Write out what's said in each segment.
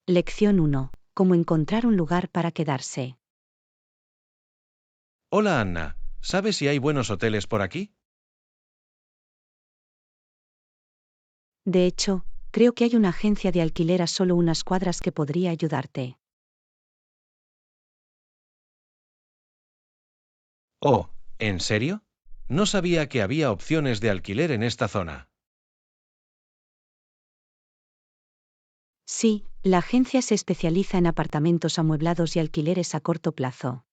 Lección 1. Cómo encontrar un lugar para quedarse. Hola Anna, ¿sabes si hay buenos hoteles por aquí? De hecho, creo que hay una agencia de alquiler a solo unas cuadras que podría ayudarte. Oh, ¿en serio? No sabía que había opciones de alquiler en esta zona. Sí, la agencia se especializa en apartamentos amueblados y alquileres a corto plazo.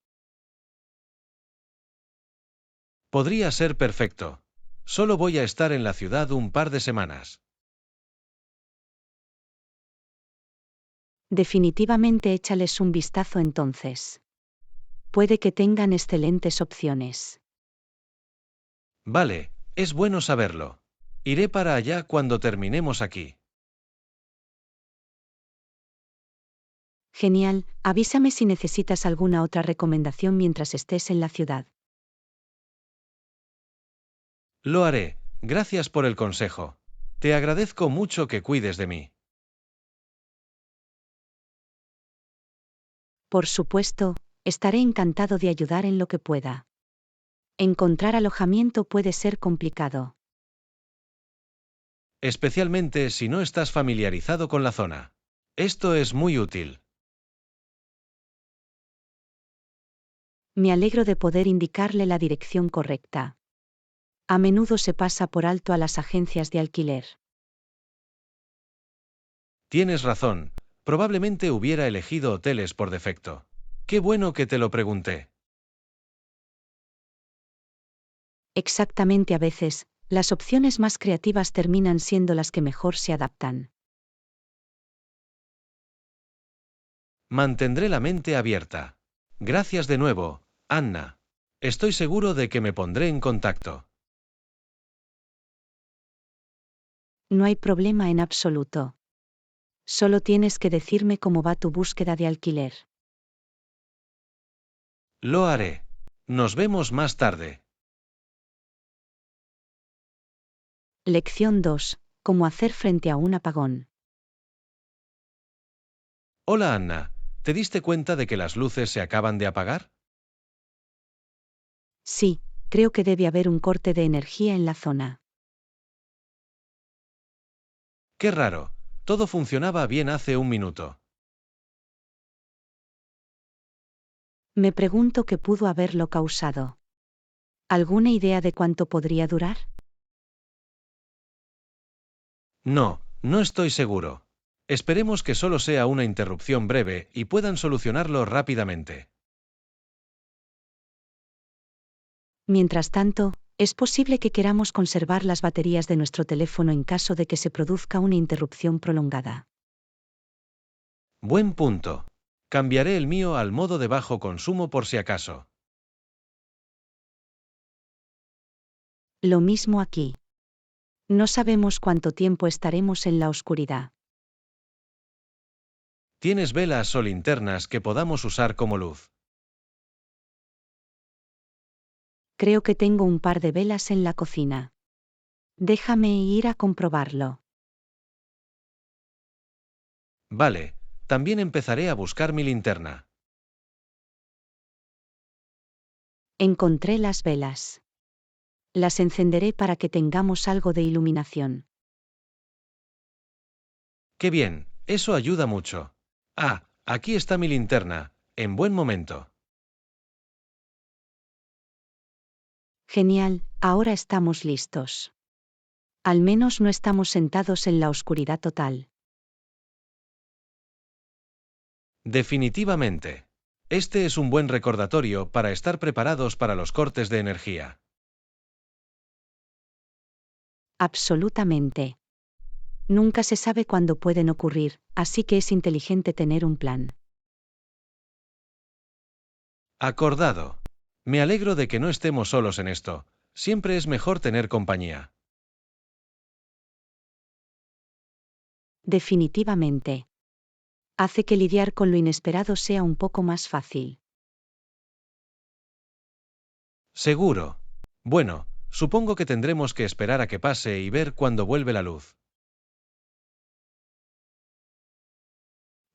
Podría ser perfecto. Solo voy a estar en la ciudad un par de semanas. Definitivamente échales un vistazo entonces. Puede que tengan excelentes opciones. Vale, es bueno saberlo. Iré para allá cuando terminemos aquí. Genial, avísame si necesitas alguna otra recomendación mientras estés en la ciudad. Lo haré, gracias por el consejo. Te agradezco mucho que cuides de mí. Por supuesto, estaré encantado de ayudar en lo que pueda. Encontrar alojamiento puede ser complicado. Especialmente si no estás familiarizado con la zona. Esto es muy útil. Me alegro de poder indicarle la dirección correcta. A menudo se pasa por alto a las agencias de alquiler. Tienes razón, probablemente hubiera elegido hoteles por defecto. Qué bueno que te lo pregunté. Exactamente, a veces, las opciones más creativas terminan siendo las que mejor se adaptan. Mantendré la mente abierta. Gracias de nuevo, Anna. Estoy seguro de que me pondré en contacto. No hay problema en absoluto. Solo tienes que decirme cómo va tu búsqueda de alquiler. Lo haré. Nos vemos más tarde. Lección 2. Cómo hacer frente a un apagón. Hola Anna, ¿te diste cuenta de que las luces se acaban de apagar? Sí, creo que debe haber un corte de energía en la zona. Qué raro. Todo funcionaba bien hace un minuto. Me pregunto qué pudo haberlo causado. ¿Alguna idea de cuánto podría durar? No estoy seguro. Esperemos que solo sea una interrupción breve y puedan solucionarlo rápidamente. Mientras tanto, es posible que queramos conservar las baterías de nuestro teléfono en caso de que se produzca una interrupción prolongada. Buen punto. Cambiaré el mío al modo de bajo consumo por si acaso. Lo mismo aquí. No sabemos cuánto tiempo estaremos en la oscuridad. ¿Tienes velas o linternas que podamos usar como luz? Creo que tengo un par de velas en la cocina. Déjame ir a comprobarlo. Vale, también empezaré a buscar mi linterna. Encontré las velas. Las encenderé para que tengamos algo de iluminación. ¡Qué bien! Eso ayuda mucho. Ah, aquí está mi linterna, en buen momento. Genial, ahora estamos listos. Al menos no estamos sentados en la oscuridad total. Definitivamente. Este es un buen recordatorio para estar preparados para los cortes de energía. Absolutamente. Nunca se sabe cuándo pueden ocurrir, así que es inteligente tener un plan. Acordado. Me alegro de que no estemos solos en esto. Siempre es mejor tener compañía. Definitivamente. Hace que lidiar con lo inesperado sea un poco más fácil. Seguro. Bueno, supongo que tendremos que esperar a que pase y ver cuándo vuelve la luz.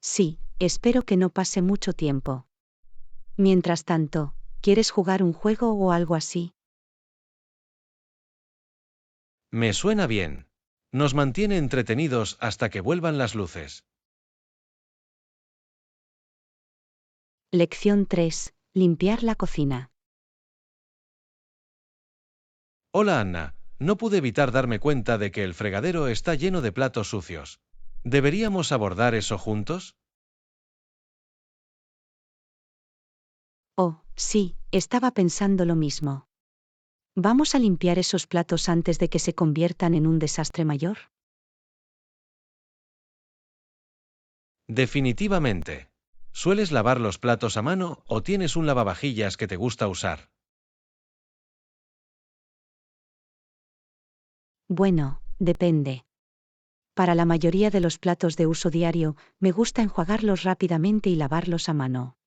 Sí, espero que no pase mucho tiempo. Mientras tanto, ¿quieres jugar un juego o algo así? Me suena bien. Nos mantiene entretenidos hasta que vuelvan las luces. Lección 3. Limpiar la cocina. Hola Anna, no pude evitar darme cuenta de que el fregadero está lleno de platos sucios. ¿Deberíamos abordar eso juntos? Oh, sí, estaba pensando lo mismo. ¿Vamos a limpiar esos platos antes de que se conviertan en un desastre mayor? Definitivamente. ¿Sueles lavar los platos a mano o tienes un lavavajillas que te gusta usar? Bueno, depende. Para la mayoría de los platos de uso diario, me gusta enjuagarlos rápidamente y lavarlos a mano.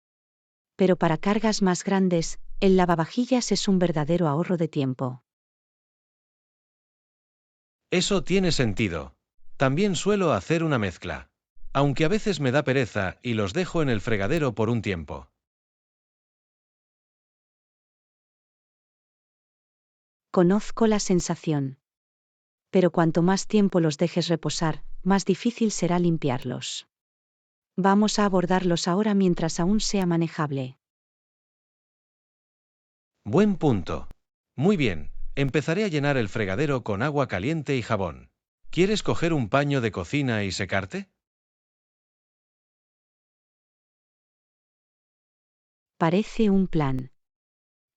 Pero para cargas más grandes, el lavavajillas es un verdadero ahorro de tiempo. Eso tiene sentido. También suelo hacer una mezcla. Aunque a veces me da pereza y los dejo en el fregadero por un tiempo. Conozco la sensación. Pero cuanto más tiempo los dejes reposar, más difícil será limpiarlos. Vamos a abordarlos ahora mientras aún sea manejable. Buen punto. Muy bien, empezaré a llenar el fregadero con agua caliente y jabón. ¿Quieres coger un paño de cocina y secarte? Parece un plan.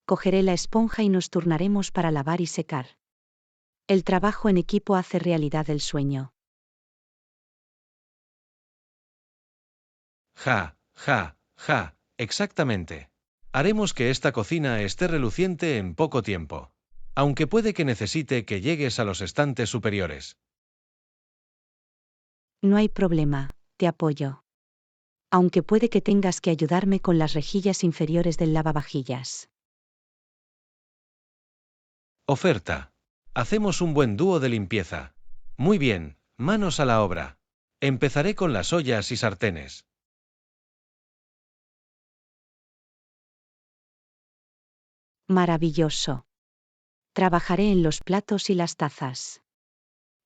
Cogeré la esponja y nos turnaremos para lavar y secar. El trabajo en equipo hace realidad el sueño. Ja, ja, ja, exactamente. Haremos que esta cocina esté reluciente en poco tiempo. Aunque puede que necesite que llegues a los estantes superiores. No hay problema, te apoyo. Aunque puede que tengas que ayudarme con las rejillas inferiores del lavavajillas. Oferta. Hacemos un buen dúo de limpieza. Muy bien, manos a la obra. Empezaré con las ollas y sartenes. Maravilloso. Trabajaré en los platos y las tazas.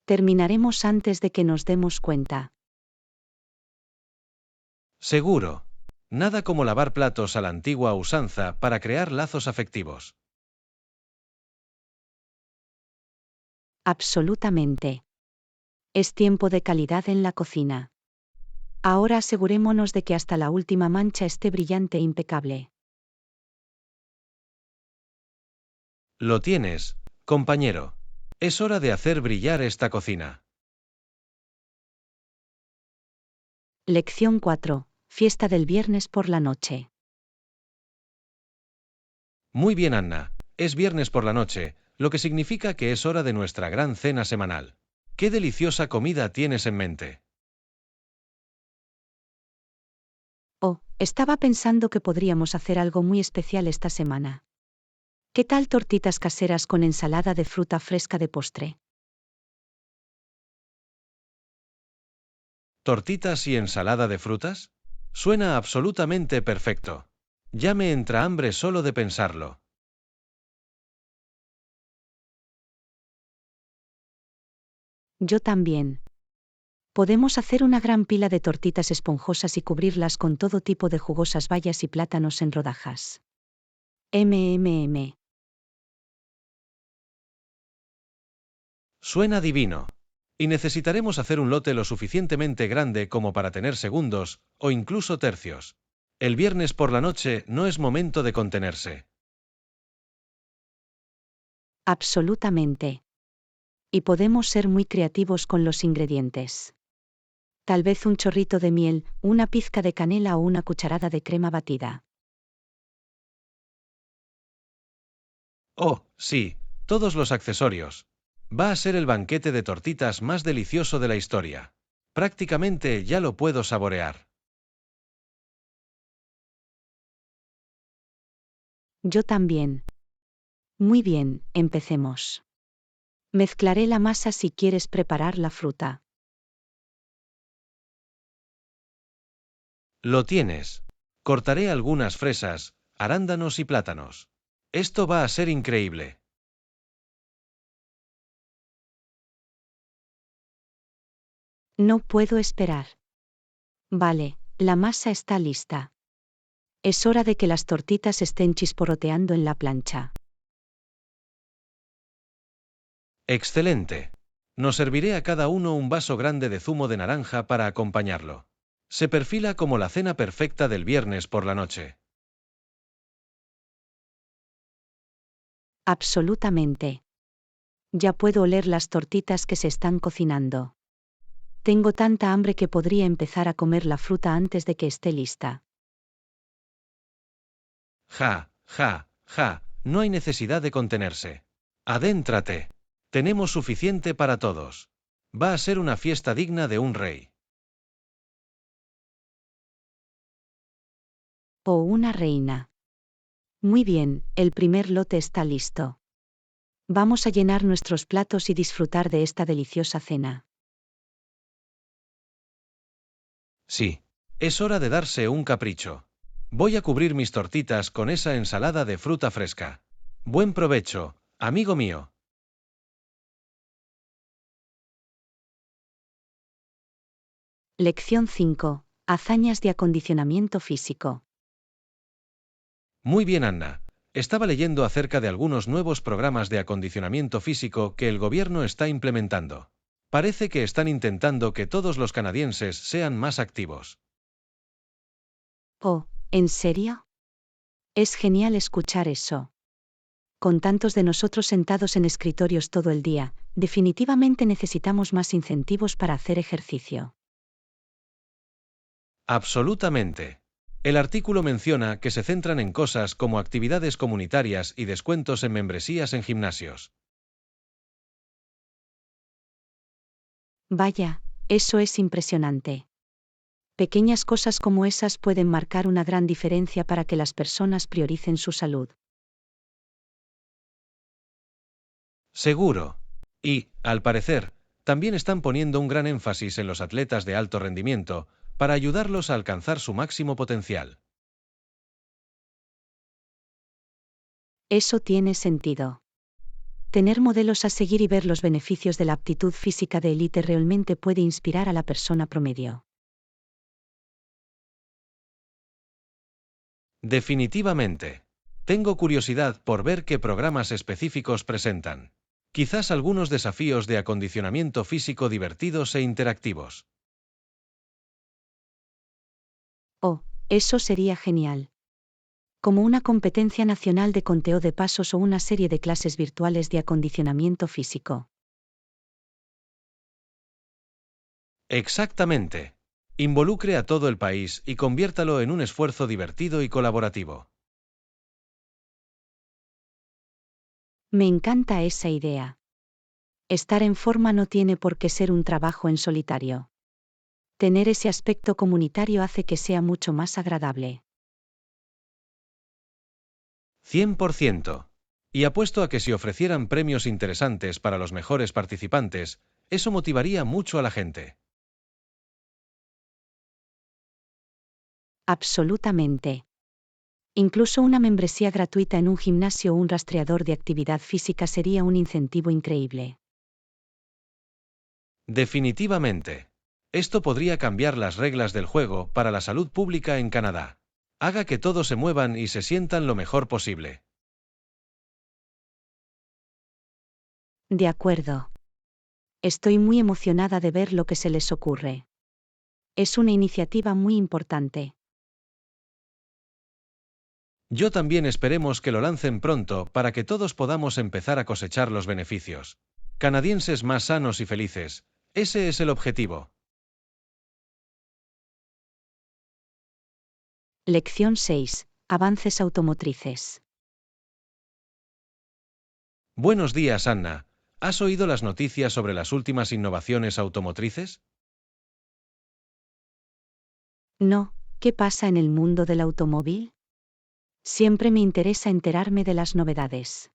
Terminaremos antes de que nos demos cuenta. Seguro. Nada como lavar platos a la antigua usanza para crear lazos afectivos. Absolutamente. Es tiempo de calidad en la cocina. Ahora asegurémonos de que hasta la última mancha esté brillante e impecable. Lo tienes, compañero. Es hora de hacer brillar esta cocina. Lección 4. Fiesta del viernes por la noche. Muy bien, Anna. Es viernes por la noche, lo que significa que es hora de nuestra gran cena semanal. ¿Qué deliciosa comida tienes en mente? Oh, estaba pensando que podríamos hacer algo muy especial esta semana. ¿Qué tal tortitas caseras con ensalada de fruta fresca de postre? ¿Tortitas y ensalada de frutas? Suena absolutamente perfecto. Ya me entra hambre solo de pensarlo. Yo también. Podemos hacer una gran pila de tortitas esponjosas y cubrirlas con todo tipo de jugosas bayas y plátanos en rodajas. MMM. Suena divino. Y necesitaremos hacer un lote lo suficientemente grande como para tener segundos, o incluso tercios. El viernes por la noche no es momento de contenerse. Absolutamente. Y podemos ser muy creativos con los ingredientes. Tal vez un chorrito de miel, una pizca de canela o una cucharada de crema batida. Oh, sí, todos los accesorios. Va a ser el banquete de tortitas más delicioso de la historia. Prácticamente ya lo puedo saborear. Yo también. Muy bien, empecemos. Mezclaré la masa si quieres preparar la fruta. Lo tienes. Cortaré algunas fresas, arándanos y plátanos. Esto va a ser increíble. No puedo esperar. Vale, la masa está lista. Es hora de que las tortitas estén chisporroteando en la plancha. Excelente. Nos serviré a cada uno un vaso grande de zumo de naranja para acompañarlo. Se perfila como la cena perfecta del viernes por la noche. Absolutamente. Ya puedo oler las tortitas que se están cocinando. Tengo tanta hambre que podría empezar a comer la fruta antes de que esté lista. Ja, ja, ja, no hay necesidad de contenerse. Adéntrate. Tenemos suficiente para todos. Va a ser una fiesta digna de un rey. O una reina. Muy bien, el primer lote está listo. Vamos a llenar nuestros platos y disfrutar de esta deliciosa cena. Sí. Es hora de darse un capricho. Voy a cubrir mis tortitas con esa ensalada de fruta fresca. Buen provecho, amigo mío. Lección 5. Hazañas de acondicionamiento físico. Muy bien, Anna. Estaba leyendo acerca de algunos nuevos programas de acondicionamiento físico que el gobierno está implementando. Parece que están intentando que todos los canadienses sean más activos. Oh, ¿en serio? Es genial escuchar eso. Con tantos de nosotros sentados en escritorios todo el día, definitivamente necesitamos más incentivos para hacer ejercicio. Absolutamente. El artículo menciona que se centran en cosas como actividades comunitarias y descuentos en membresías en gimnasios. Vaya, eso es impresionante. Pequeñas cosas como esas pueden marcar una gran diferencia para que las personas prioricen su salud. Seguro. Y, al parecer, también están poniendo un gran énfasis en los atletas de alto rendimiento para ayudarlos a alcanzar su máximo potencial. Eso tiene sentido. Tener modelos a seguir y ver los beneficios de la aptitud física de élite realmente puede inspirar a la persona promedio. Definitivamente. Tengo curiosidad por ver qué programas específicos presentan. Quizás algunos desafíos de acondicionamiento físico divertidos e interactivos. Oh, eso sería genial. Como una competencia nacional de conteo de pasos o una serie de clases virtuales de acondicionamiento físico. Exactamente. Involucre a todo el país y conviértalo en un esfuerzo divertido y colaborativo. Me encanta esa idea. Estar en forma no tiene por qué ser un trabajo en solitario. Tener ese aspecto comunitario hace que sea mucho más agradable. 100%. Y apuesto a que si ofrecieran premios interesantes para los mejores participantes, eso motivaría mucho a la gente. Absolutamente. Incluso una membresía gratuita en un gimnasio o un rastreador de actividad física sería un incentivo increíble. Definitivamente. Esto podría cambiar las reglas del juego para la salud pública en Canadá. Haga que todos se muevan y se sientan lo mejor posible. De acuerdo. Estoy muy emocionada de ver lo que se les ocurre. Es una iniciativa muy importante. Yo también esperemos que lo lancen pronto para que todos podamos empezar a cosechar los beneficios. Canadienses más sanos y felices. Ese es el objetivo. Lección 6. Avances automotrices. Buenos días, Anna. ¿Has oído las noticias sobre las últimas innovaciones automotrices? No, ¿qué pasa en el mundo del automóvil? Siempre me interesa enterarme de las novedades.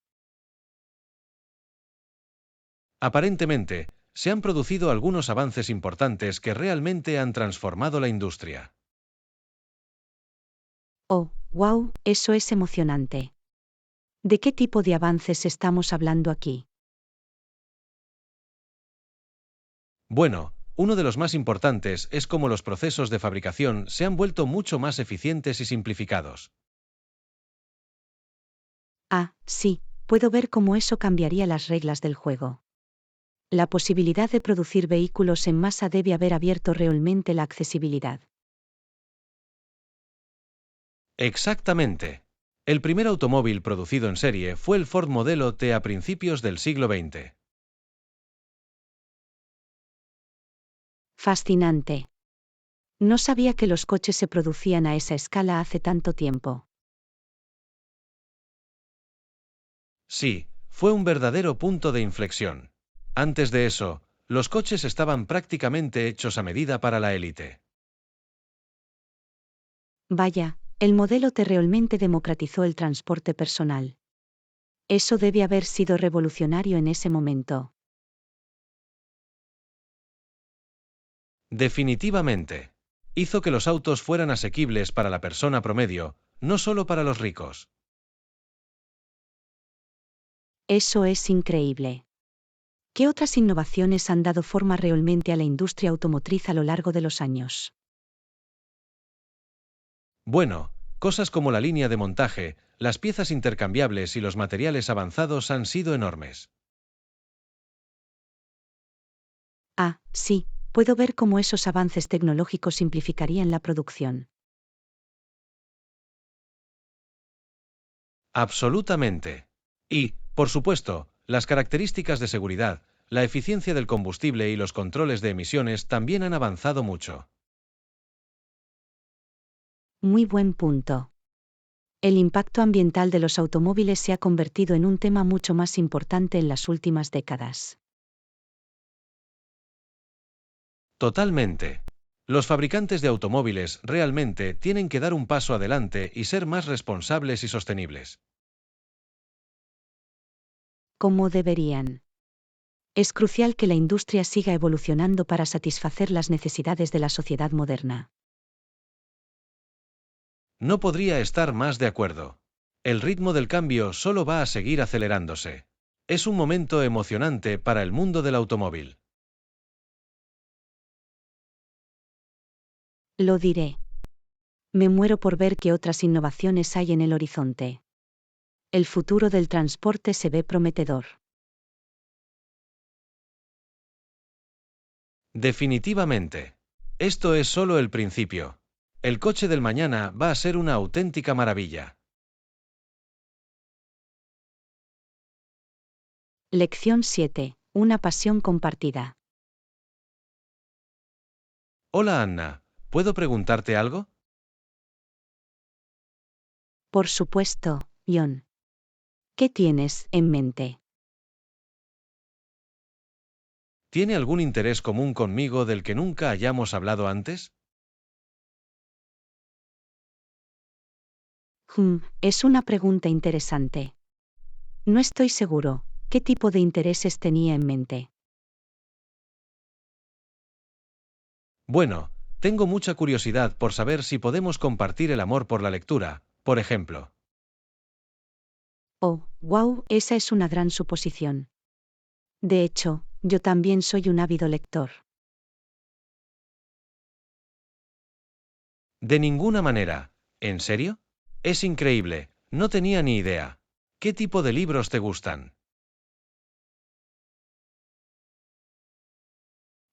Aparentemente, se han producido algunos avances importantes que realmente han transformado la industria. Oh, wow, eso es emocionante. ¿De qué tipo de avances estamos hablando aquí? Bueno, uno de los más importantes es cómo los procesos de fabricación se han vuelto mucho más eficientes y simplificados. Ah, sí, puedo ver cómo eso cambiaría las reglas del juego. La posibilidad de producir vehículos en masa debe haber abierto realmente la accesibilidad. Exactamente. El primer automóvil producido en serie fue el Ford Modelo T a principios del siglo XX. Fascinante. No sabía que los coches se producían a esa escala hace tanto tiempo. Sí, fue un verdadero punto de inflexión. Antes de eso, los coches estaban prácticamente hechos a medida para la élite. Vaya, el modelo T realmente democratizó el transporte personal. Eso debe haber sido revolucionario en ese momento. Definitivamente. Hizo que los autos fueran asequibles para la persona promedio, no solo para los ricos. Eso es increíble. ¿Qué otras innovaciones han dado forma realmente a la industria automotriz a lo largo de los años? Bueno, cosas como la línea de montaje, las piezas intercambiables y los materiales avanzados han sido enormes. Ah, sí, puedo ver cómo esos avances tecnológicos simplificarían la producción. Absolutamente. Y, por supuesto, las características de seguridad, la eficiencia del combustible y los controles de emisiones también han avanzado mucho. Muy buen punto. El impacto ambiental de los automóviles se ha convertido en un tema mucho más importante en las últimas décadas. Totalmente. Los fabricantes de automóviles realmente tienen que dar un paso adelante y ser más responsables y sostenibles. Como deberían. Es crucial que la industria siga evolucionando para satisfacer las necesidades de la sociedad moderna. No podría estar más de acuerdo. El ritmo del cambio solo va a seguir acelerándose. Es un momento emocionante para el mundo del automóvil. Lo diré. Me muero por ver qué otras innovaciones hay en el horizonte. El futuro del transporte se ve prometedor. Definitivamente. Esto es solo el principio. El coche del mañana va a ser una auténtica maravilla. Lección 7. Una pasión compartida. Hola Anna, ¿puedo preguntarte algo? Por supuesto, John. ¿Qué tienes en mente? ¿Tiene algún interés común conmigo del que nunca hayamos hablado antes? Es una pregunta interesante. No estoy seguro. ¿Qué tipo de intereses tenía en mente? Bueno, tengo mucha curiosidad por saber si podemos compartir el amor por la lectura, por ejemplo. Oh, wow, esa es una gran suposición. De hecho, yo también soy un ávido lector. De ninguna manera. ¿En serio? Es increíble, no tenía ni idea. ¿Qué tipo de libros te gustan?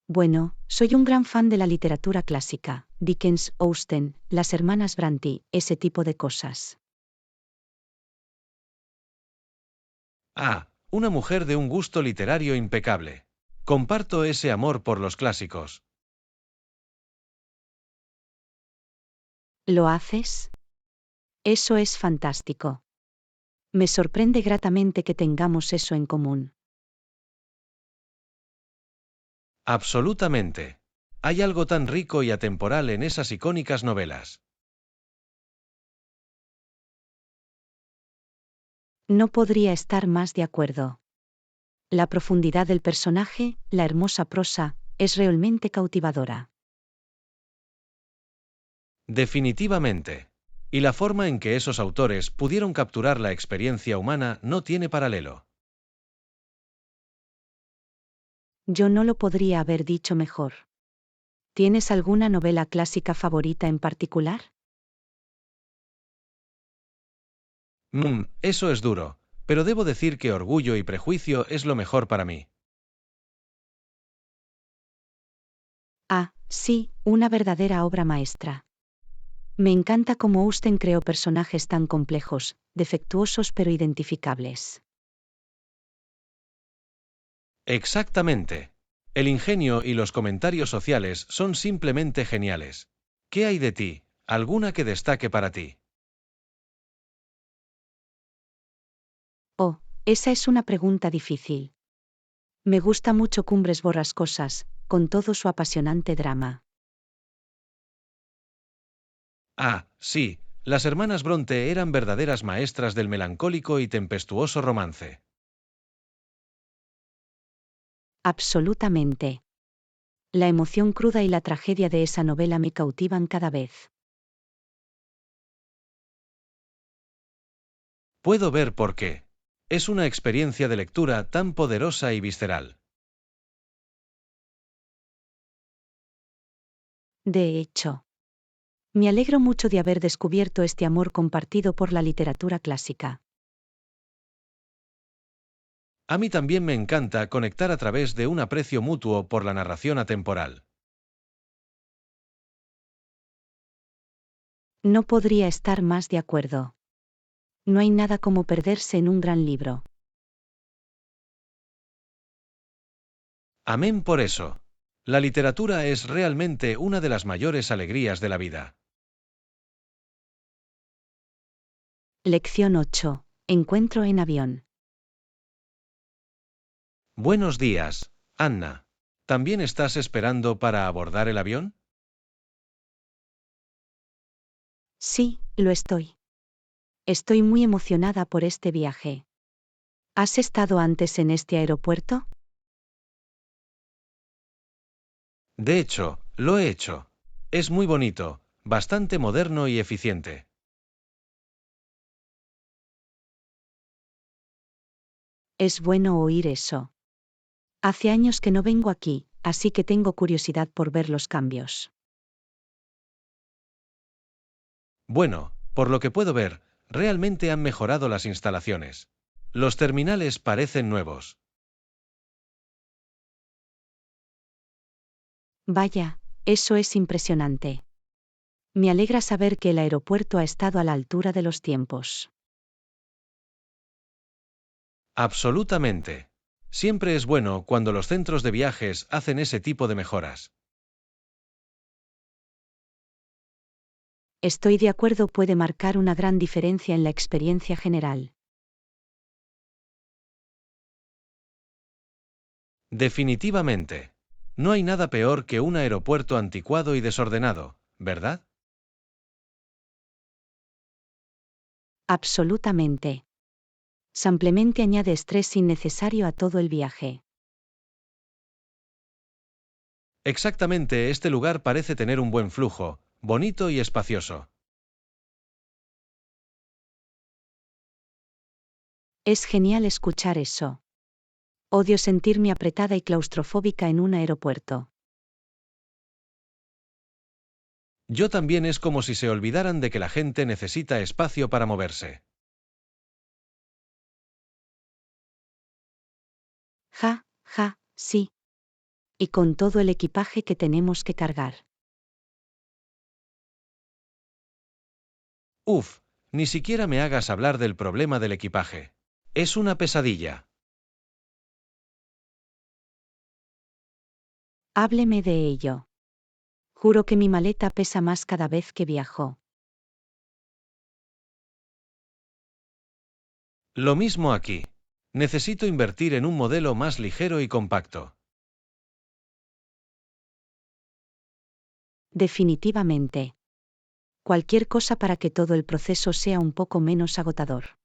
Bueno, soy un gran fan de la literatura clásica, Dickens, Austen, las hermanas Brontë, ese tipo de cosas. Ah, una mujer de un gusto literario impecable. Comparto ese amor por los clásicos. ¿Lo haces? Eso es fantástico. Me sorprende gratamente que tengamos eso en común. Absolutamente. Hay algo tan rico y atemporal en esas icónicas novelas. No podría estar más de acuerdo. La profundidad del personaje, la hermosa prosa, es realmente cautivadora. Definitivamente. Y la forma en que esos autores pudieron capturar la experiencia humana no tiene paralelo. Yo no lo podría haber dicho mejor. ¿Tienes alguna novela clásica favorita en particular? Eso es duro, pero debo decir que Orgullo y Prejuicio es lo mejor para mí. Ah, sí, una verdadera obra maestra. Me encanta cómo Austen creó personajes tan complejos, defectuosos pero identificables. Exactamente. El ingenio y los comentarios sociales son simplemente geniales. ¿Qué hay de ti? ¿Alguna que destaque para ti? Oh, esa es una pregunta difícil. Me gusta mucho Cumbres Borrascosas, con todo su apasionante drama. Ah, sí, las hermanas Bronte eran verdaderas maestras del melancólico y tempestuoso romance. Absolutamente. La emoción cruda y la tragedia de esa novela me cautivan cada vez. Puedo ver por qué. Es una experiencia de lectura tan poderosa y visceral. De hecho, me alegro mucho de haber descubierto este amor compartido por la literatura clásica. A mí también me encanta conectar a través de un aprecio mutuo por la narración atemporal. No podría estar más de acuerdo. No hay nada como perderse en un gran libro. Amén por eso. La literatura es realmente una de las mayores alegrías de la vida. Lección 8. Encuentro en avión. Buenos días, Anna. ¿También estás esperando para abordar el avión? Sí, lo estoy. Estoy muy emocionada por este viaje. ¿Has estado antes en este aeropuerto? De hecho, lo he hecho. Es muy bonito, bastante moderno y eficiente. Es bueno oír eso. Hace años que no vengo aquí, así que tengo curiosidad por ver los cambios. Bueno, por lo que puedo ver, realmente han mejorado las instalaciones. Los terminales parecen nuevos. Vaya, eso es impresionante. Me alegra saber que el aeropuerto ha estado a la altura de los tiempos. Absolutamente. Siempre es bueno cuando los centros de viajes hacen ese tipo de mejoras. Estoy de acuerdo, puede marcar una gran diferencia en la experiencia general. Definitivamente. No hay nada peor que un aeropuerto anticuado y desordenado, ¿verdad? Absolutamente. Simplemente añade estrés innecesario a todo el viaje. Exactamente, este lugar parece tener un buen flujo, bonito y espacioso. Es genial escuchar eso. Odio sentirme apretada y claustrofóbica en un aeropuerto. Yo también, es como si se olvidaran de que la gente necesita espacio para moverse. Ja, ja, sí. Y con todo el equipaje que tenemos que cargar. Uf, ni siquiera me hagas hablar del problema del equipaje. Es una pesadilla. Hábleme de ello. Juro que mi maleta pesa más cada vez que viajo. Lo mismo aquí. Necesito invertir en un modelo más ligero y compacto. Definitivamente. Cualquier cosa para que todo el proceso sea un poco menos agotador.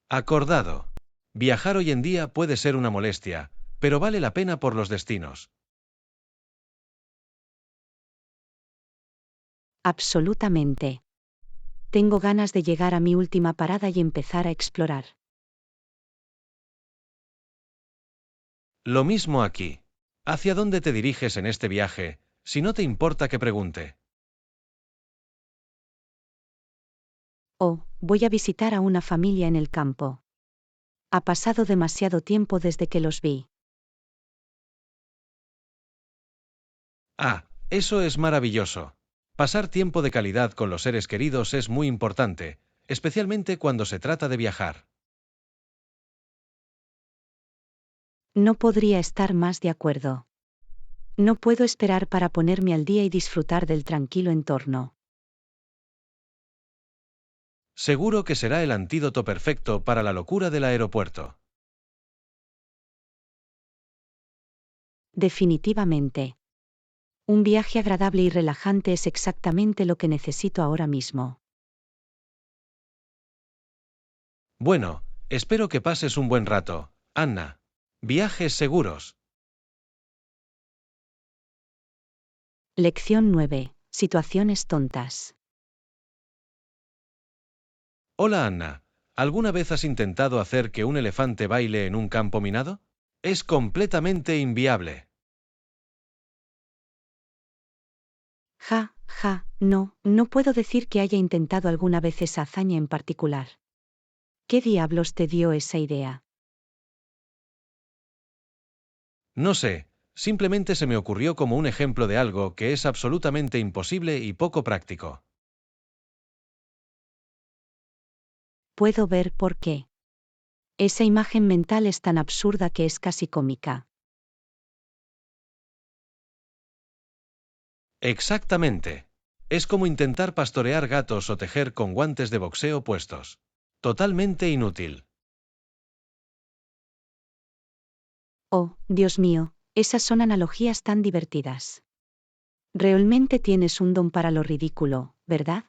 Acordado. Viajar hoy en día puede ser una molestia, pero vale la pena por los destinos. Absolutamente. Tengo ganas de llegar a mi última parada y empezar a explorar. Lo mismo aquí. ¿Hacia dónde te diriges en este viaje, si no te importa que pregunte? Oh, voy a visitar a una familia en el campo. Ha pasado demasiado tiempo desde que los vi. Ah, eso es maravilloso. Pasar tiempo de calidad con los seres queridos es muy importante, especialmente cuando se trata de viajar. No podría estar más de acuerdo. No puedo esperar para ponerme al día y disfrutar del tranquilo entorno. Seguro que será el antídoto perfecto para la locura del aeropuerto. Definitivamente. Un viaje agradable y relajante es exactamente lo que necesito ahora mismo. Bueno, espero que pases un buen rato, Anna. Viajes seguros. Lección 9. Situaciones tontas. Hola Anna, ¿alguna vez has intentado hacer que un elefante baile en un campo minado? Es completamente inviable. No puedo decir que haya intentado alguna vez esa hazaña en particular. ¿Qué diablos te dio esa idea? No sé, simplemente se me ocurrió como un ejemplo de algo que es absolutamente imposible y poco práctico. Puedo ver por qué. Esa imagen mental es tan absurda que es casi cómica. Exactamente. Es como intentar pastorear gatos o tejer con guantes de boxeo puestos. Totalmente inútil. Oh, Dios mío, esas son analogías tan divertidas. Realmente tienes un don para lo ridículo, ¿verdad?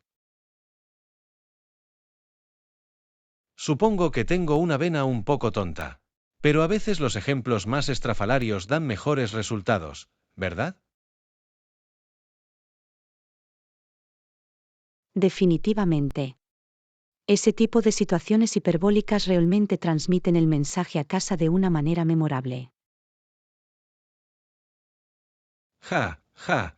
Supongo que tengo una vena un poco tonta. Pero a veces los ejemplos más estrafalarios dan mejores resultados, ¿verdad? Definitivamente. Ese tipo de situaciones hiperbólicas realmente transmiten el mensaje a casa de una manera memorable.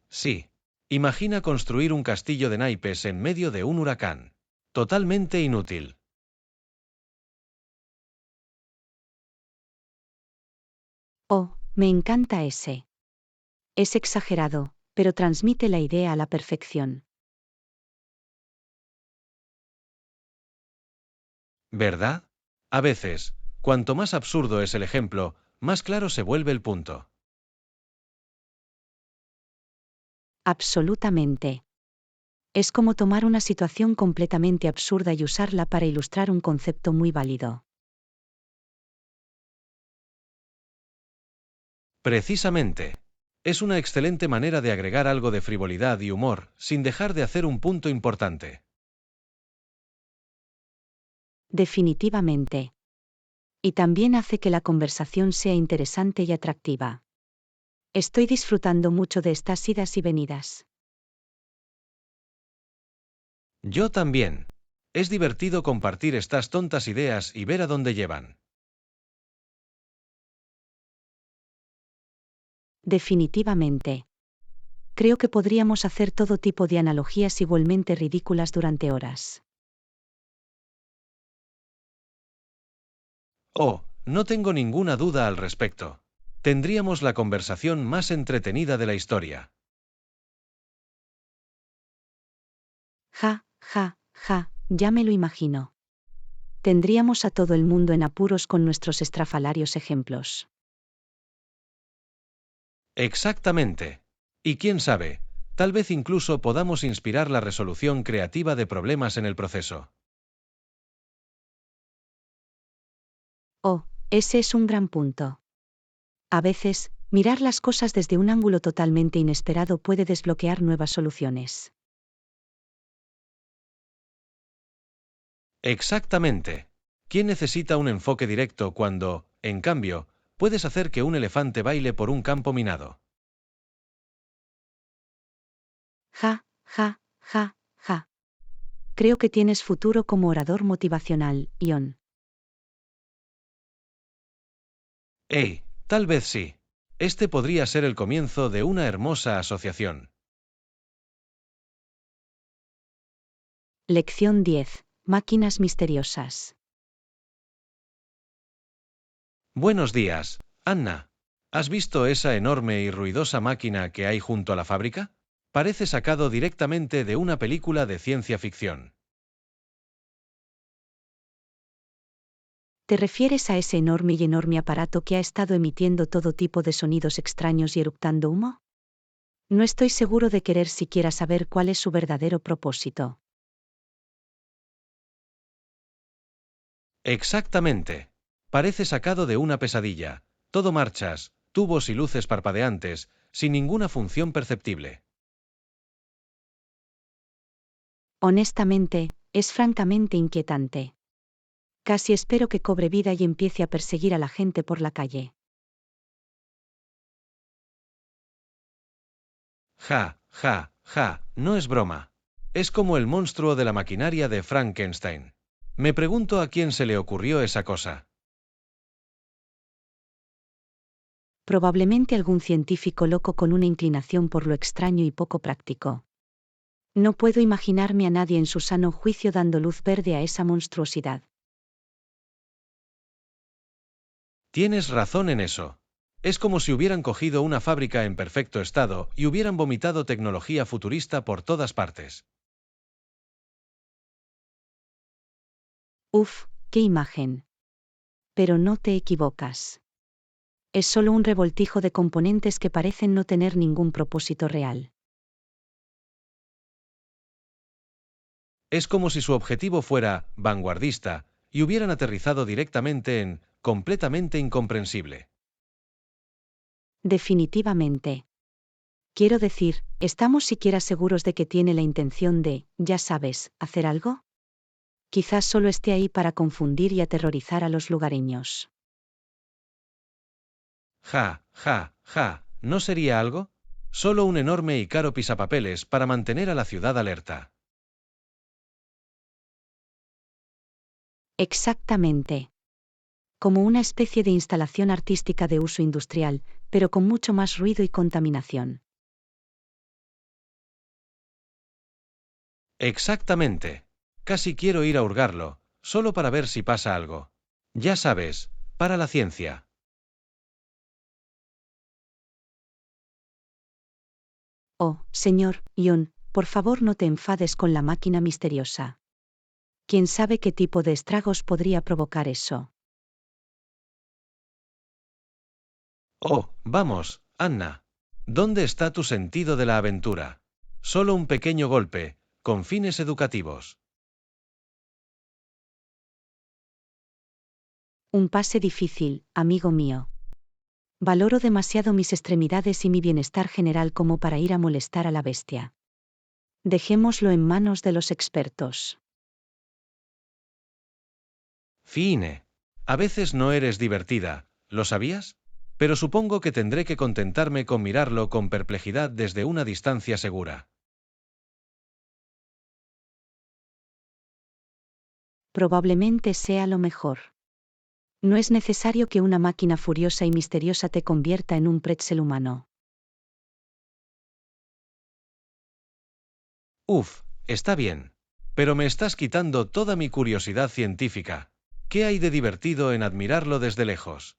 Sí. Imagina construir un castillo de naipes en medio de un huracán. Totalmente inútil. Oh, me encanta ese. Es exagerado, pero transmite la idea a la perfección. ¿Verdad? A veces, cuanto más absurdo es el ejemplo, más claro se vuelve el punto. Absolutamente. Es como tomar una situación completamente absurda y usarla para ilustrar un concepto muy válido. Precisamente. Es una excelente manera de agregar algo de frivolidad y humor, sin dejar de hacer un punto importante. Definitivamente. Y también hace que la conversación sea interesante y atractiva. Estoy disfrutando mucho de estas idas y venidas. Yo también. Es divertido compartir estas tontas ideas y ver a dónde llevan. Definitivamente. Creo que podríamos hacer todo tipo de analogías igualmente ridículas durante horas. Oh, no tengo ninguna duda al respecto. Tendríamos la conversación más entretenida de la historia. Ya me lo imagino. Tendríamos a todo el mundo en apuros con nuestros estrafalarios ejemplos. Exactamente. Y quién sabe, tal vez incluso podamos inspirar la resolución creativa de problemas en el proceso. Oh, ese es un gran punto. A veces, mirar las cosas desde un ángulo totalmente inesperado puede desbloquear nuevas soluciones. Exactamente. ¿Quién necesita un enfoque directo cuando, en cambio, puedes hacer que un elefante baile por un campo minado? Ja, ja, Ja, ja. Creo que tienes futuro como orador motivacional, Ion. Hey, tal vez sí. Este podría ser el comienzo de una hermosa asociación. Lección 10. Máquinas misteriosas. Buenos días, Anna. ¿Has visto esa enorme y ruidosa máquina que hay junto a la fábrica? Parece sacado directamente de una película de ciencia ficción. ¿Te refieres a ese enorme aparato que ha estado emitiendo todo tipo de sonidos extraños y eructando humo? No estoy seguro de querer siquiera saber cuál es su verdadero propósito. Exactamente. Parece sacado de una pesadilla. Todo marchas, tubos y luces parpadeantes, sin ninguna función perceptible. Honestamente, es francamente inquietante. Casi espero que cobre vida y empiece a perseguir a la gente por la calle. Ja, ja, ja, no es broma. Es como el monstruo de la maquinaria de Frankenstein. Me pregunto a quién se le ocurrió esa cosa. Probablemente algún científico loco con una inclinación por lo extraño y poco práctico. No puedo imaginarme a nadie en su sano juicio dando luz verde a esa monstruosidad. Tienes razón en eso. Es como si hubieran cogido una fábrica en perfecto estado y hubieran vomitado tecnología futurista por todas partes. Uf, qué imagen. Pero no te equivocas. Es solo un revoltijo de componentes que parecen no tener ningún propósito real. Es como si su objetivo fuera vanguardista y hubieran aterrizado directamente en completamente incomprensible. Definitivamente. Quiero decir, ¿estamos siquiera seguros de que tiene la intención de, ya sabes, hacer algo? Quizás solo esté ahí para confundir y aterrorizar a los lugareños. Ja, ja, ja, ¿no sería algo? Solo un enorme y caro pisapapeles para mantener a la ciudad alerta. Exactamente. Como una especie de instalación artística de uso industrial, pero con mucho más ruido y contaminación. Exactamente. Casi quiero ir a hurgarlo, solo para ver si pasa algo. Ya sabes, para la ciencia. Oh, señor, Ion, por favor no te enfades con la máquina misteriosa. ¿Quién sabe qué tipo de estragos podría provocar eso? Oh, vamos, Anna. ¿Dónde está tu sentido de la aventura? Solo un pequeño golpe, con fines educativos. Un pase difícil, amigo mío. Valoro demasiado mis extremidades y mi bienestar general como para ir a molestar a la bestia. Dejémoslo en manos de los expertos. Fine. A veces no eres divertida, ¿lo sabías? Pero supongo que tendré que contentarme con mirarlo con perplejidad desde una distancia segura. Probablemente sea lo mejor. No es necesario que una máquina furiosa y misteriosa te convierta en un pretzel humano. Uf, está bien. Pero me estás quitando toda mi curiosidad científica. ¿Qué hay de divertido en admirarlo desde lejos?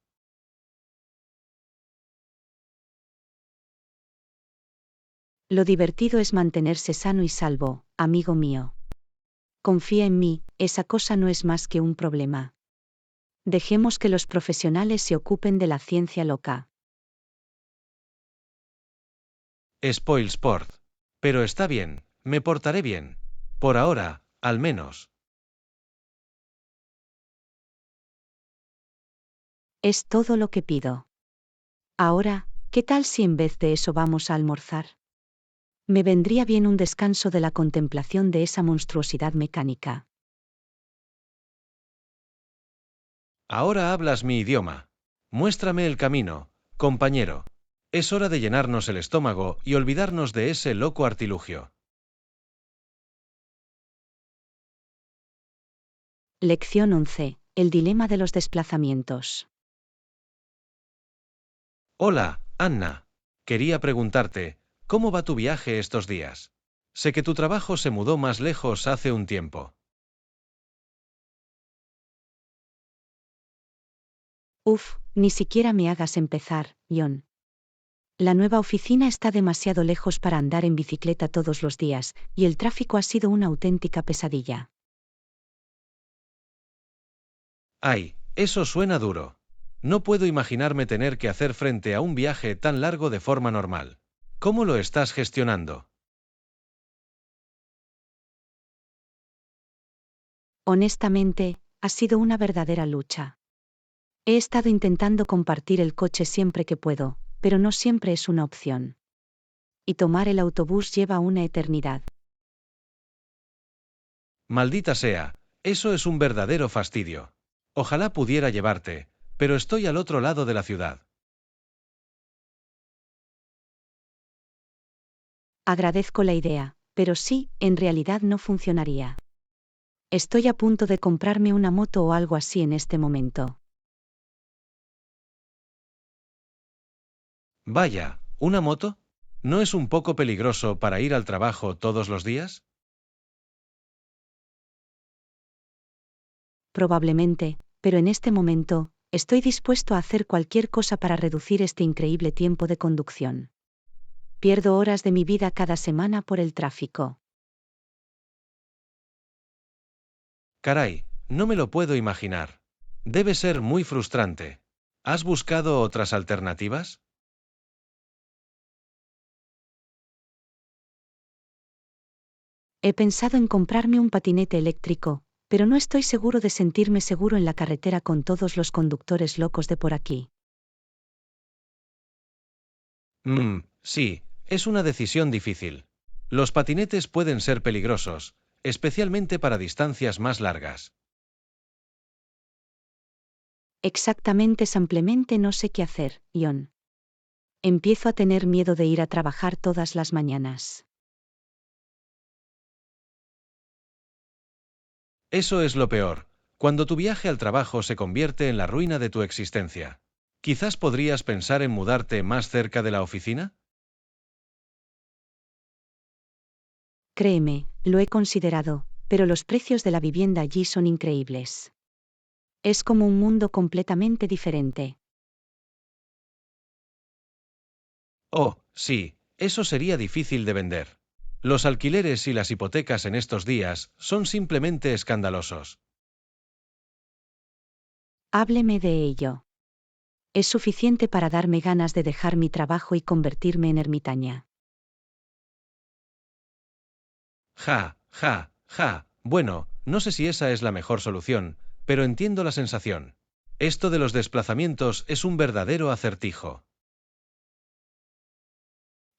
Lo divertido es mantenerse sano y salvo, amigo mío. Confía en mí, esa cosa no es más que un problema. Dejemos que los profesionales se ocupen de la ciencia loca. Spoilsport. Pero está bien, me portaré bien. Por ahora, al menos. Es todo lo que pido. Ahora, ¿qué tal si en vez de eso vamos a almorzar? Me vendría bien un descanso de la contemplación de esa monstruosidad mecánica. Ahora hablas mi idioma. Muéstrame el camino, compañero. Es hora de llenarnos el estómago y olvidarnos de ese loco artilugio. Lección 11. El dilema de los desplazamientos. Hola, Anna. Quería preguntarte, ¿cómo va tu viaje estos días? Sé que tu trabajo se mudó más lejos hace un tiempo. Uf, ni siquiera me hagas empezar, John. La nueva oficina está demasiado lejos para andar en bicicleta todos los días, y el tráfico ha sido una auténtica pesadilla. Ay, eso suena duro. No puedo imaginarme tener que hacer frente a un viaje tan largo de forma normal. ¿Cómo lo estás gestionando? Honestamente, ha sido una verdadera lucha. He estado intentando compartir el coche siempre que puedo, pero no siempre es una opción. Y tomar el autobús lleva una eternidad. Maldita sea, eso es un verdadero fastidio. Ojalá pudiera llevarte, pero estoy al otro lado de la ciudad. Agradezco la idea, pero sí, en realidad no funcionaría. Estoy a punto de comprarme una moto o algo así en este momento. Vaya, ¿una moto? ¿No es un poco peligroso para ir al trabajo todos los días? Probablemente, pero en este momento, estoy dispuesto a hacer cualquier cosa para reducir este increíble tiempo de conducción. Pierdo horas de mi vida cada semana por el tráfico. Caray, no me lo puedo imaginar. Debe ser muy frustrante. ¿Has buscado otras alternativas? He pensado en comprarme un patinete eléctrico, pero no estoy seguro de sentirme seguro en la carretera con todos los conductores locos de por aquí. Sí, es una decisión difícil. Los patinetes pueden ser peligrosos, especialmente para distancias más largas. Exactamente, simplemente no sé qué hacer, John. Empiezo a tener miedo de ir a trabajar todas las mañanas. Eso es lo peor, cuando tu viaje al trabajo se convierte en la ruina de tu existencia. Quizás podrías pensar en mudarte más cerca de la oficina. Créeme, lo he considerado, pero los precios de la vivienda allí son increíbles. Es como un mundo completamente diferente. Oh, sí, eso sería difícil de vender. Los alquileres y las hipotecas en estos días son simplemente escandalosos. Hábleme de ello. Es suficiente para darme ganas de dejar mi trabajo y convertirme en ermitaña. Ja, ja, ja. Bueno, no sé si esa es la mejor solución, pero entiendo la sensación. Esto de los desplazamientos es un verdadero acertijo.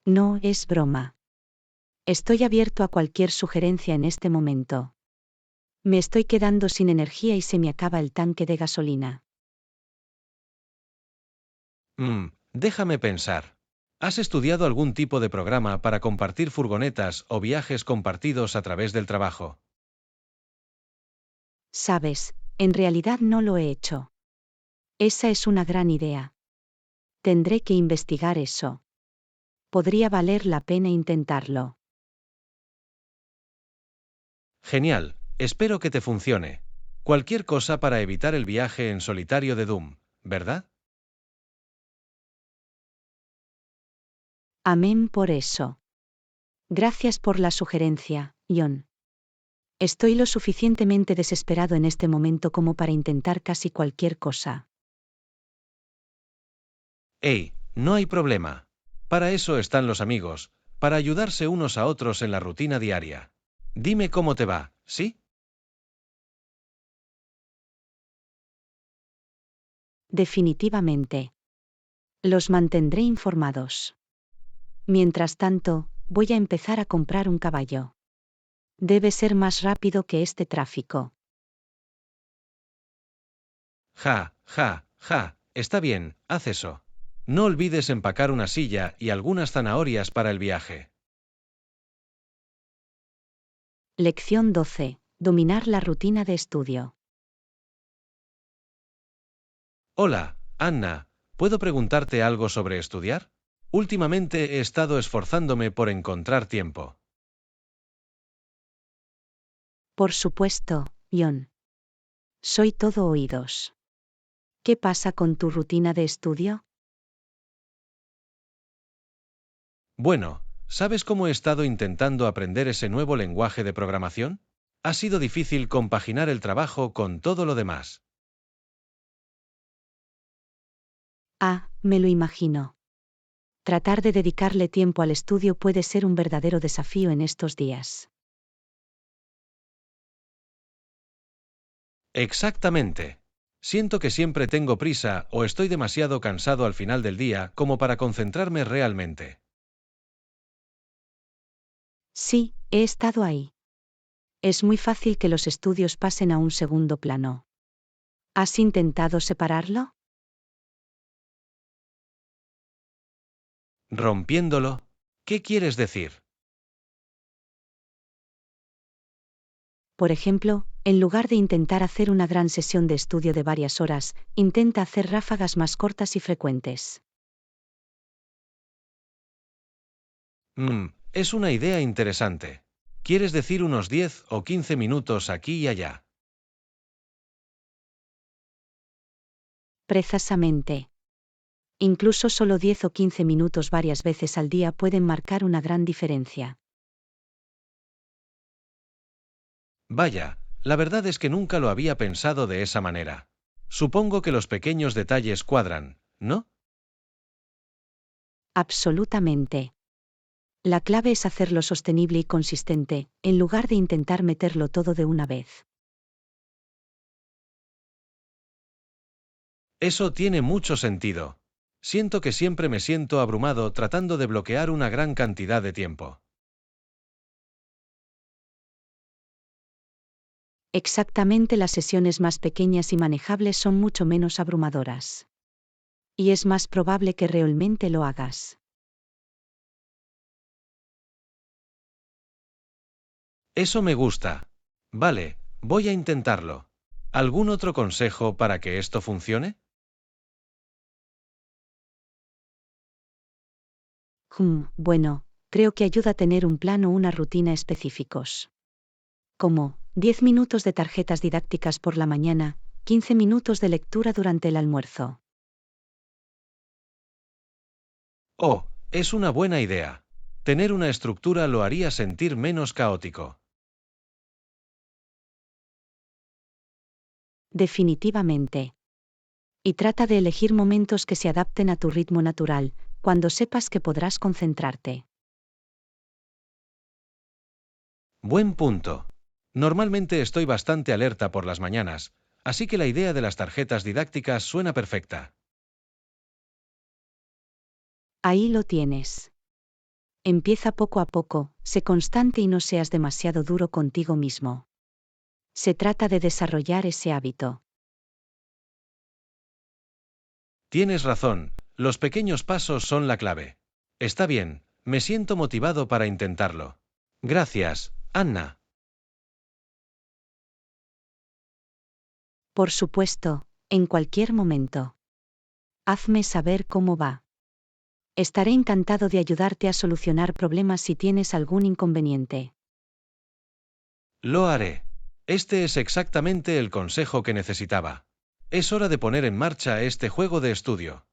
No es broma. Estoy abierto a cualquier sugerencia en este momento. Me estoy quedando sin energía y se me acaba el tanque de gasolina. Déjame pensar. ¿Has estudiado algún tipo de programa para compartir furgonetas o viajes compartidos a través del trabajo? Sabes, en realidad no lo he hecho. Esa es una gran idea. Tendré que investigar eso. Podría valer la pena intentarlo. Genial, espero que te funcione. Cualquier cosa para evitar el viaje en solitario de Doom, ¿verdad? Amén por eso. Gracias por la sugerencia, John. Estoy lo suficientemente desesperado en este momento como para intentar casi cualquier cosa. Hey, no hay problema. Para eso están los amigos, para ayudarse unos a otros en la rutina diaria. Dime cómo te va, ¿sí? Definitivamente. Los mantendré informados. Mientras tanto, voy a empezar a comprar un caballo. Debe ser más rápido que este tráfico. Ja, ja, ja, está bien, haz eso. No olvides empacar una silla y algunas zanahorias para el viaje. Lección 12. Dominar la rutina de estudio. Hola, Anna, ¿puedo preguntarte algo sobre estudiar? Últimamente he estado esforzándome por encontrar tiempo. Por supuesto, John. Soy todo oídos. ¿Qué pasa con tu rutina de estudio? Bueno, ¿sabes cómo he estado intentando aprender ese nuevo lenguaje de programación? Ha sido difícil compaginar el trabajo con todo lo demás. Ah, me lo imagino. Tratar de dedicarle tiempo al estudio puede ser un verdadero desafío en estos días. Exactamente. Siento que siempre tengo prisa o estoy demasiado cansado al final del día como para concentrarme realmente. Sí, he estado ahí. Es muy fácil que los estudios pasen a un segundo plano. ¿Has intentado separarlo? Rompiéndolo. ¿Qué quieres decir? Por ejemplo, en lugar de intentar hacer una gran sesión de estudio de varias horas, intenta hacer ráfagas más cortas y frecuentes. Es una idea interesante. ¿Quieres decir unos 10 o 15 minutos aquí y allá? Precisamente. Incluso solo 10 o 15 minutos varias veces al día pueden marcar una gran diferencia. Vaya, la verdad es que nunca lo había pensado de esa manera. Supongo que los pequeños detalles cuadran, ¿no? Absolutamente. La clave es hacerlo sostenible y consistente, en lugar de intentar meterlo todo de una vez. Eso tiene mucho sentido. Siento que siempre me siento abrumado tratando de bloquear una gran cantidad de tiempo. Exactamente, las sesiones más pequeñas y manejables son mucho menos abrumadoras. Y es más probable que realmente lo hagas. Eso me gusta. Vale, voy a intentarlo. ¿Algún otro consejo para que esto funcione? Bueno, creo que ayuda a tener un plan o una rutina específicos. Como 10 minutos de tarjetas didácticas por la mañana, 15 minutos de lectura durante el almuerzo. Oh, es una buena idea. Tener una estructura lo haría sentir menos caótico. Definitivamente. Y trata de elegir momentos que se adapten a tu ritmo natural, cuando sepas que podrás concentrarte. Buen punto. Normalmente estoy bastante alerta por las mañanas, así que la idea de las tarjetas didácticas suena perfecta. Ahí lo tienes. Empieza poco a poco, sé constante y no seas demasiado duro contigo mismo. Se trata de desarrollar ese hábito. Tienes razón, los pequeños pasos son la clave. Está bien, me siento motivado para intentarlo. Gracias, Anna. Por supuesto, en cualquier momento. Hazme saber cómo va. Estaré encantado de ayudarte a solucionar problemas si tienes algún inconveniente. Lo haré. Este es exactamente el consejo que necesitaba. Es hora de poner en marcha este juego de estudio.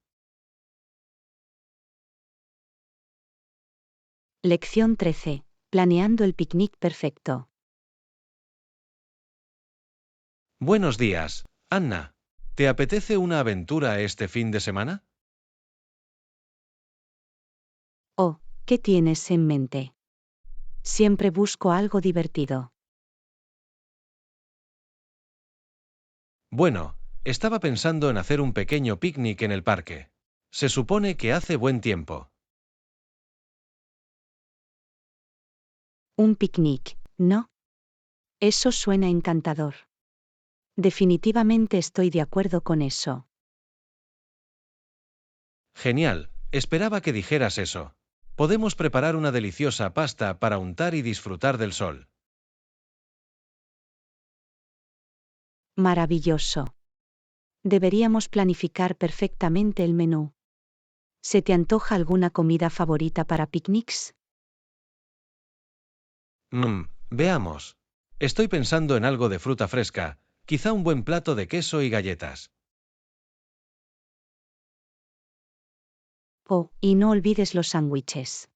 Lección 13. Planeando el picnic perfecto. Buenos días, Anna. ¿Te apetece una aventura este fin de semana? Oh, ¿qué tienes en mente? Siempre busco algo divertido. Bueno, estaba pensando en hacer un pequeño picnic en el parque. Se supone que hace buen tiempo. Un picnic, ¿no? Eso suena encantador. Definitivamente estoy de acuerdo con eso. Genial, esperaba que dijeras eso. Podemos preparar una deliciosa pasta para untar y disfrutar del sol. Maravilloso. Deberíamos planificar perfectamente el menú. ¿Se te antoja alguna comida favorita para picnics? Veamos. Estoy pensando en algo de fruta fresca, quizá un buen plato de queso y galletas. Oh, y no olvides los sándwiches.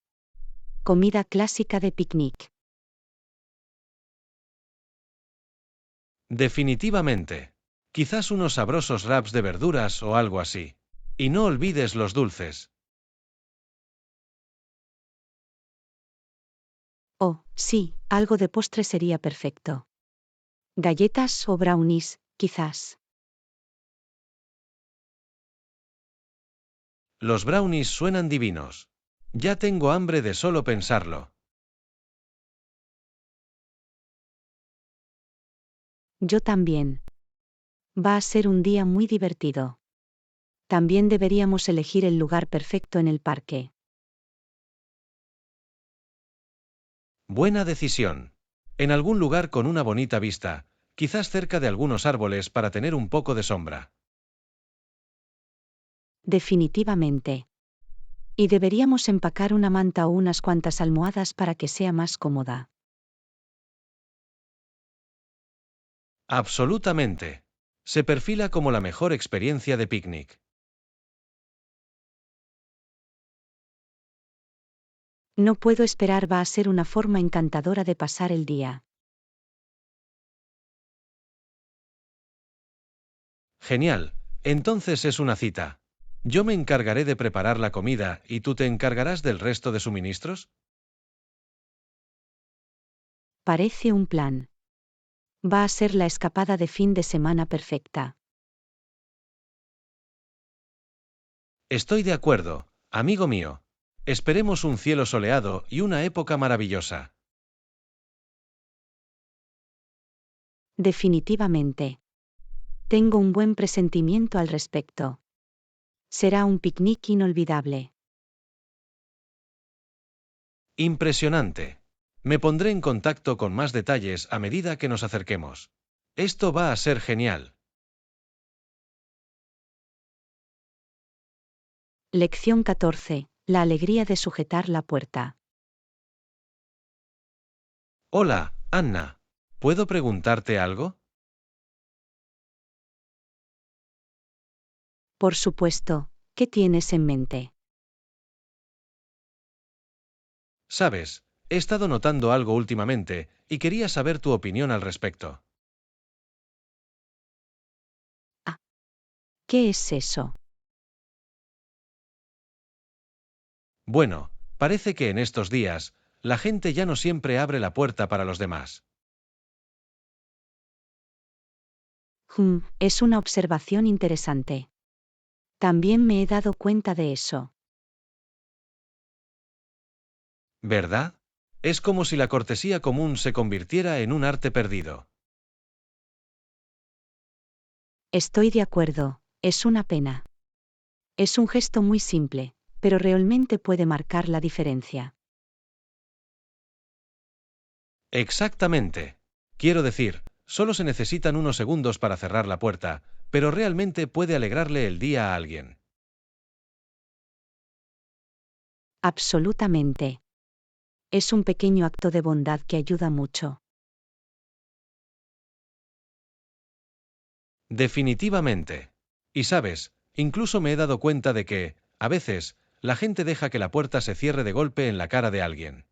Comida clásica de picnic. Definitivamente. Quizás unos sabrosos wraps de verduras o algo así. Y no olvides los dulces. Oh, sí, algo de postre sería perfecto. Galletas o brownies, quizás. Los brownies suenan divinos. Ya tengo hambre de solo pensarlo. Yo también. Va a ser un día muy divertido. También deberíamos elegir el lugar perfecto en el parque. Buena decisión. En algún lugar con una bonita vista, quizás cerca de algunos árboles para tener un poco de sombra. Definitivamente. Y deberíamos empacar una manta o unas cuantas almohadas para que sea más cómoda. Absolutamente. Se perfila como la mejor experiencia de picnic. No puedo esperar, va a ser una forma encantadora de pasar el día. Genial. Entonces es una cita. Yo me encargaré de preparar la comida y tú te encargarás del resto de suministros. Parece un plan. Va a ser la escapada de fin de semana perfecta. Estoy de acuerdo, amigo mío. Esperemos un cielo soleado y una época maravillosa. Definitivamente. Tengo un buen presentimiento al respecto. Será un picnic inolvidable. Impresionante. Me pondré en contacto con más detalles a medida que nos acerquemos. Esto va a ser genial. Lección 14. La alegría de sujetar la puerta. Hola, Anna. ¿Puedo preguntarte algo? Por supuesto, ¿qué tienes en mente? Sabes, he estado notando algo últimamente y quería saber tu opinión al respecto. Ah, ¿qué es eso? Bueno, parece que en estos días, la gente ya no siempre abre la puerta para los demás. Es una observación interesante. También me he dado cuenta de eso. ¿Verdad? Es como si la cortesía común se convirtiera en un arte perdido. Estoy de acuerdo, es una pena. Es un gesto muy simple, pero realmente puede marcar la diferencia. Exactamente. Quiero decir, solo se necesitan unos segundos para cerrar la puerta, pero realmente puede alegrarle el día a alguien. Absolutamente. Es un pequeño acto de bondad que ayuda mucho. Definitivamente. Y sabes, incluso me he dado cuenta de que, a veces, la gente deja que la puerta se cierre de golpe en la cara de alguien.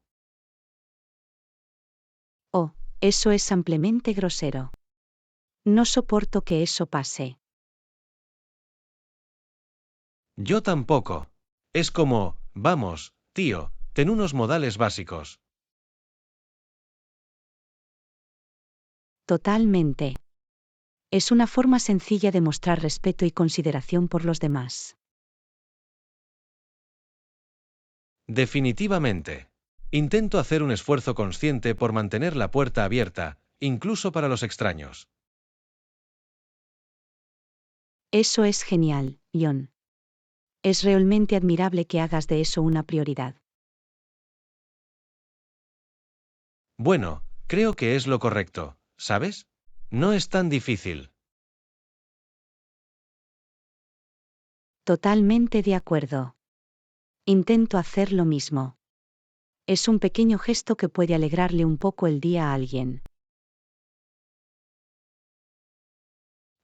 Oh, eso es ampliamente grosero. No soporto que eso pase. Yo tampoco. Es como, vamos, tío, ten unos modales básicos. Totalmente. Es una forma sencilla de mostrar respeto y consideración por los demás. Definitivamente. Intento hacer un esfuerzo consciente por mantener la puerta abierta, incluso para los extraños. Eso es genial, John. Es realmente admirable que hagas de eso una prioridad. Bueno, creo que es lo correcto, ¿sabes? No es tan difícil. Totalmente de acuerdo. Intento hacer lo mismo. Es un pequeño gesto que puede alegrarle un poco el día a alguien.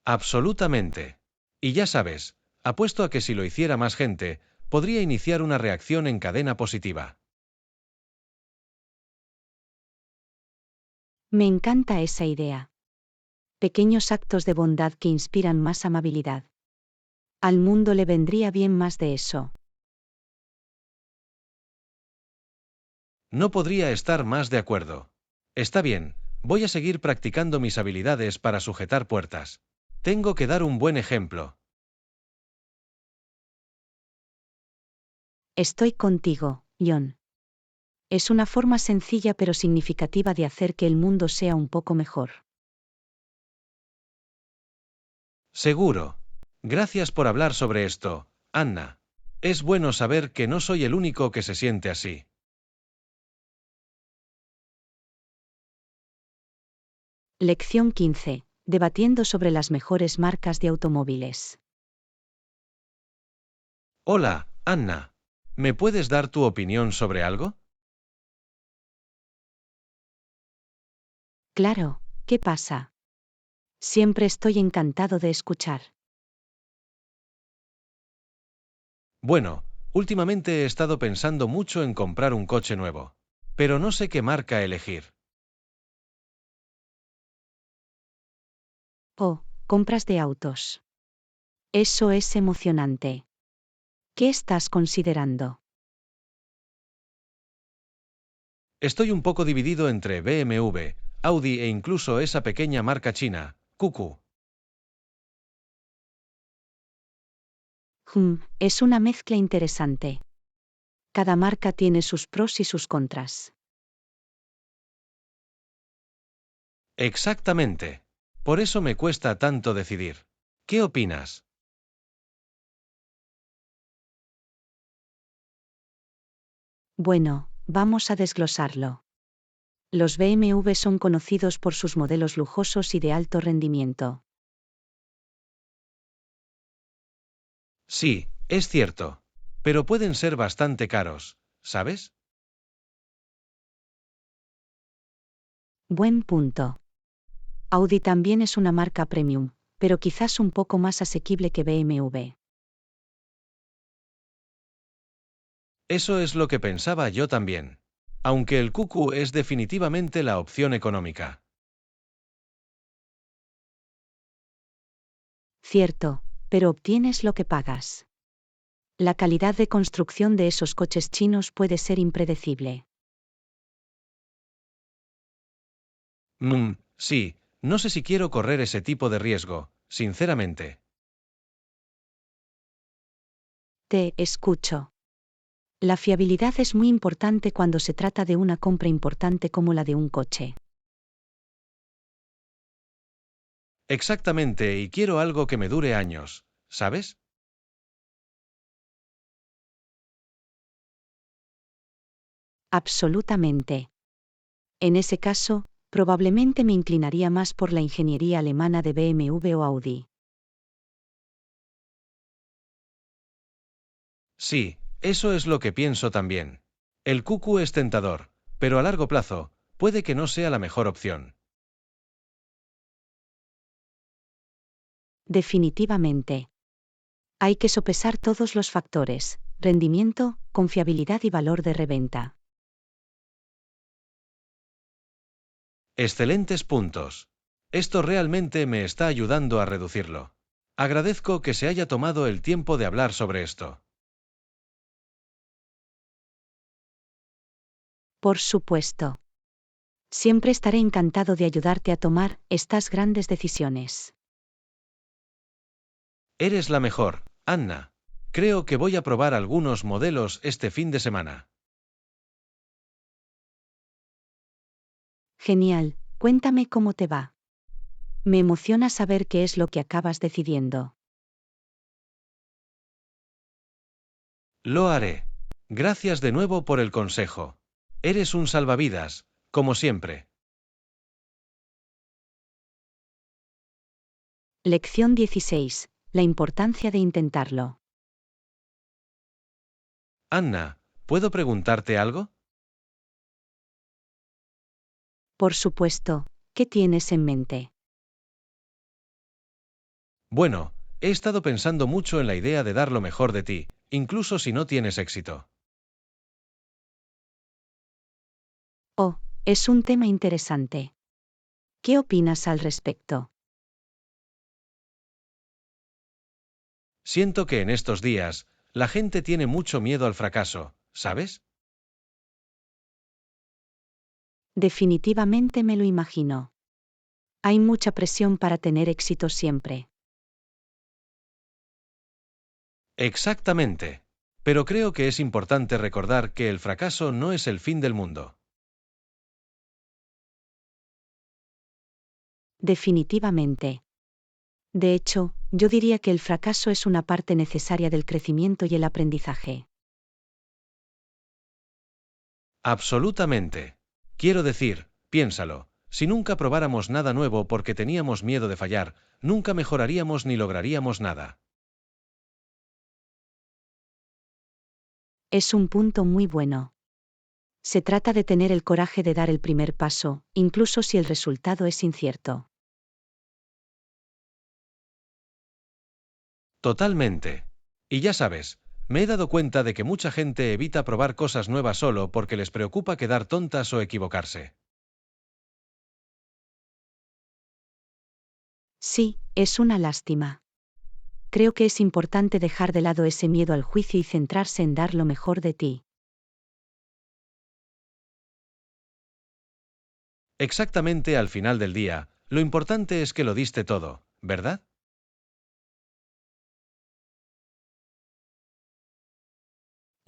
Absolutamente. Y ya sabes, apuesto a que si lo hiciera más gente, podría iniciar una reacción en cadena positiva. Me encanta esa idea. Pequeños actos de bondad que inspiran más amabilidad. Al mundo le vendría bien más de eso. No podría estar más de acuerdo. Está bien, voy a seguir practicando mis habilidades para sujetar puertas. Tengo que dar un buen ejemplo. Estoy contigo, John. Es una forma sencilla pero significativa de hacer que el mundo sea un poco mejor. Seguro. Gracias por hablar sobre esto, Anna. Es bueno saber que no soy el único que se siente así. Lección 15. Debatiendo sobre las mejores marcas de automóviles. Hola, Anna. ¿Me puedes dar tu opinión sobre algo? Claro, ¿qué pasa? Siempre estoy encantado de escuchar. Bueno, últimamente he estado pensando mucho en comprar un coche nuevo. Pero no sé qué marca elegir. Oh, compras de autos. Eso es emocionante. ¿Qué estás considerando? Estoy un poco dividido entre BMW, Audi e incluso esa pequeña marca china, QQ. Es una mezcla interesante. Cada marca tiene sus pros y sus contras. Exactamente. Por eso me cuesta tanto decidir. ¿Qué opinas? Bueno, vamos a desglosarlo. Los BMW son conocidos por sus modelos lujosos y de alto rendimiento. Sí, es cierto. Pero pueden ser bastante caros, ¿sabes? Buen punto. Audi también es una marca premium, pero quizás un poco más asequible que BMW. Eso es lo que pensaba yo también. Aunque el QQ es definitivamente la opción económica. Cierto, pero obtienes lo que pagas. La calidad de construcción de esos coches chinos puede ser impredecible. Sí, no sé si quiero correr ese tipo de riesgo, sinceramente. Te escucho. La fiabilidad es muy importante cuando se trata de una compra importante como la de un coche. Exactamente, y quiero algo que me dure años, ¿sabes? Absolutamente. En ese caso, probablemente me inclinaría más por la ingeniería alemana de BMW o Audi. Sí, eso es lo que pienso también. El QQ es tentador, pero a largo plazo, puede que no sea la mejor opción. Definitivamente. Hay que sopesar todos los factores: rendimiento, confiabilidad y valor de reventa. Excelentes puntos. Esto realmente me está ayudando a reducirlo. Agradezco que se haya tomado el tiempo de hablar sobre esto. Por supuesto. Siempre estaré encantado de ayudarte a tomar estas grandes decisiones. Eres la mejor, Anna. Creo que voy a probar algunos modelos este fin de semana. Genial, cuéntame cómo te va. Me emociona saber qué es lo que acabas decidiendo. Lo haré. Gracias de nuevo por el consejo. Eres un salvavidas, como siempre. Lección 16. La importancia de intentarlo. Anna, ¿puedo preguntarte algo? Por supuesto, ¿qué tienes en mente? Bueno, he estado pensando mucho en la idea de dar lo mejor de ti, incluso si no tienes éxito. Oh, es un tema interesante. ¿Qué opinas al respecto? Siento que en estos días, la gente tiene mucho miedo al fracaso, ¿sabes? Definitivamente me lo imagino. Hay mucha presión para tener éxito siempre. Exactamente. Pero creo que es importante recordar que el fracaso no es el fin del mundo. Definitivamente. De hecho, yo diría que el fracaso es una parte necesaria del crecimiento y el aprendizaje. Absolutamente. Quiero decir, piénsalo, si nunca probáramos nada nuevo porque teníamos miedo de fallar, nunca mejoraríamos ni lograríamos nada. Es un punto muy bueno. Se trata de tener el coraje de dar el primer paso, incluso si el resultado es incierto. Totalmente. Y ya sabes, me he dado cuenta de que mucha gente evita probar cosas nuevas solo porque les preocupa quedar tontas o equivocarse. Sí, es una lástima. Creo que es importante dejar de lado ese miedo al juicio y centrarse en dar lo mejor de ti. Exactamente al final del día, lo importante es que lo diste todo, ¿verdad?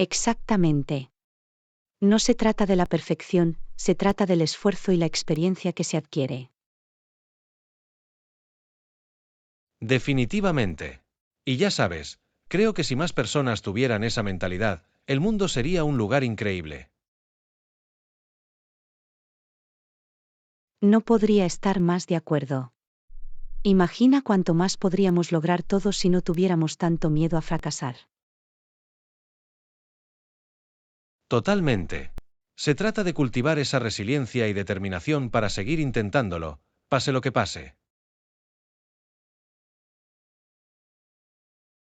Exactamente. No se trata de la perfección, se trata del esfuerzo y la experiencia que se adquiere. Definitivamente. Y ya sabes, creo que si más personas tuvieran esa mentalidad, el mundo sería un lugar increíble. No podría estar más de acuerdo. Imagina cuánto más podríamos lograr todos si no tuviéramos tanto miedo a fracasar. Totalmente. Se trata de cultivar esa resiliencia y determinación para seguir intentándolo, pase lo que pase.